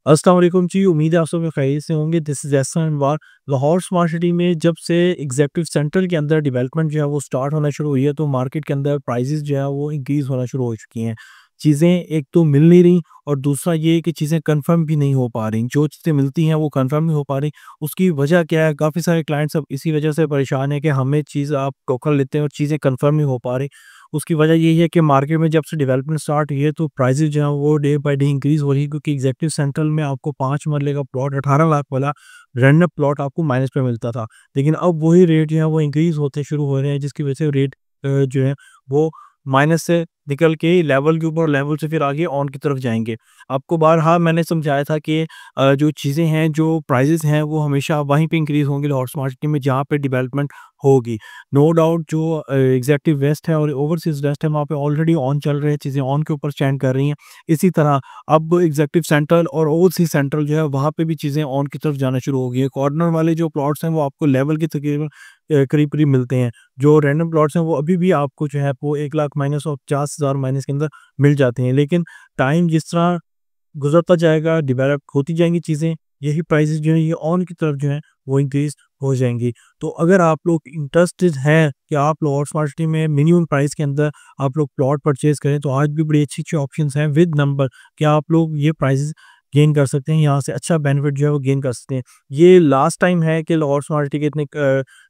अस्सलाम वालेकुम जी, उम्मीद है आप सब खैरियत से होंगे। This is Ehsan Anwar. Lahore smart city में जब से एग्ज़ेक्टिव सेंटर के अंदर डेवलपमेंट जो है वो स्टार्ट होना शुरू हुई है, तो मार्केट के अंदर प्राइसेज़ जो है वो इंक्रीज़ होना शुरू हो चुकी हैं। चीज़ें एक तो मिल नहीं रही और दूसरा ये कि चीज़ें कन्फर्म भी नहीं हो पा रही। जो चीज़ें मिलती हैं वो कन्फर्म नहीं हो पा रही। उसकी वजह क्या है? काफ़ी सारे क्लाइंट्स अब इसी वजह से परेशान हैं कि हमें चीज़ आप टोकन लेते हैं और चीज़ें कन्फर्म नहीं हो पा रही। उसकी वजह यही है कि मार्केट में जब से डेवलपमेंट स्टार्ट हुई है, तो प्राइसेज़ जो हैं वो डे बाय डे इंक्रीज़ हो रही है, क्योंकि एग्ज़ैक्टिव सेंट्रल में आपको 5 मरले का प्लॉट 18 लाख वाला रैंडम प्लॉट आपको माइनस पे मिलता था। लेकिन अब वही रेट जो है वो इंक्रीज़ होते शुरू हो रहे हैं, जिसकी वजह से रेट जो है वो माइनस से निकल के लेवल के ऊपर, लेवल से फिर आगे ऑन की तरफ जाएँगे। आपको बारहा मैंने समझाया था कि जो चीज़ें हैं, जो प्राइसेज़ हैं, वो हमेशा वहीं पे इंक्रीज़ होंगे लाहौर स्मार्ट सिटी में जहाँ पे डेवलपमेंट होगी। नो डाउट जो एग्ज़ैक्टिव वेस्ट है और ओवरसीज़ वेस्ट है, वहाँ पे ऑलरेडी ऑन चल रहे हैं, चीज़ें ऑन के ऊपर स्टैंड कर रही हैं। इसी तरह अब एग्ज़ैक्टिव सेंट्रल और ओवरसीज़ सेंट्रल जो है, वहाँ पे भी चीज़ें ऑन की तरफ जाना शुरू हो गई हैं। कॉर्नर वाले जो प्लॉट्स हैं, वो आपको लेवल के तकरीबन करीब-करीब मिलते हैं। जो रैंडम प्लॉट्स हैं, वो अभी भी आपको जो है वो 1 लाख माइनस और 50,000 माइनस के अंदर मिल जाते हैं। लेकिन टाइम जिस तरह गुज़रता जाएगा, डेवलप होती जाएँगी चीज़ें, यही प्राइसेज़ जो हैं ये ऑन की तरफ जो हैं वो इंक्रीज़ हो जाएँगी। तो अगर आप लोग इंटरेस्टेड हैं कि आप लाहौर स्मार्ट सिटी में मिनिमम प्राइस के अंदर आप लोग प्लॉट परचेज़ करें, तो आज भी बड़ी अच्छी-अच्छी ऑप्शंस हैं विद नंबर कि आप लोग ये प्राइसेज़ गेन कर सकते हैं, यहाँ से अच्छा बेनिफिट जो है वो गेन कर सकते हैं। ये लास्ट टाइम है कि लाहौर स्मार्ट सिटी के इतने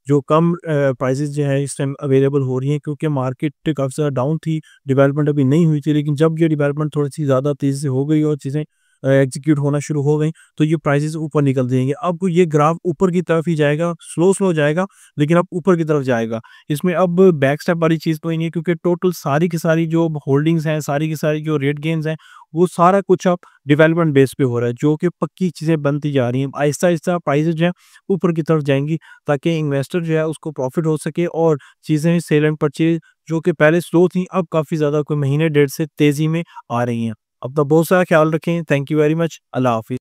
जो कम प्राइसेज़ जो है इस टाइम अवेलेबल हो रही हैं, क्योंकि मार्केट काफ़ी ज़्यादा डाउन थी, डेवलपमेंट अभी नहीं हुई थी। लेकिन जब ये डेवलपमेंट थोड़ी-सी ज़्यादा तेज़ी से हो गई और चीज़ें एग्ज़ीक्यूट होना शुरू हो गई, तो ये प्राइसेज़ ऊपर निकल जाएँगे। अब ये ग्राफ ऊपर की तरफ ही जाएगा, स्लो-स्लो जाएगा, लेकिन अब ऊपर की तरफ जाएगा। इसमें अब बैक स्टेप वाली चीज़ तो ही नहीं है, क्योंकि टोटल सारी की सारी जो होल्डिंग्स हैं, सारी की सारी जो रेट गेन्स हैं, वो सारा कुछ अब डेवलपमेंट बेस पे हो रहा है, जो कि पक्की चीज़ें बनती जा रही हैं। आहिस्ता-आहिस्ता प्राइसेज़ जो हैं ऊपर की तरफ जाएँगी, ताकि इन्वेस्टर जो है उसको प्रॉफ़िट हो सके और चीज़ें सेल एंड परचेज़ जो कि पहले स्लो थी, अब काफ़ी ज़्यादा कोई महीने डेढ़ से तेज़ी में आ रही हैं। अपना बहुत सारा ख्याल रखें। Thank you very much. अल्लाह हाफ़िज़।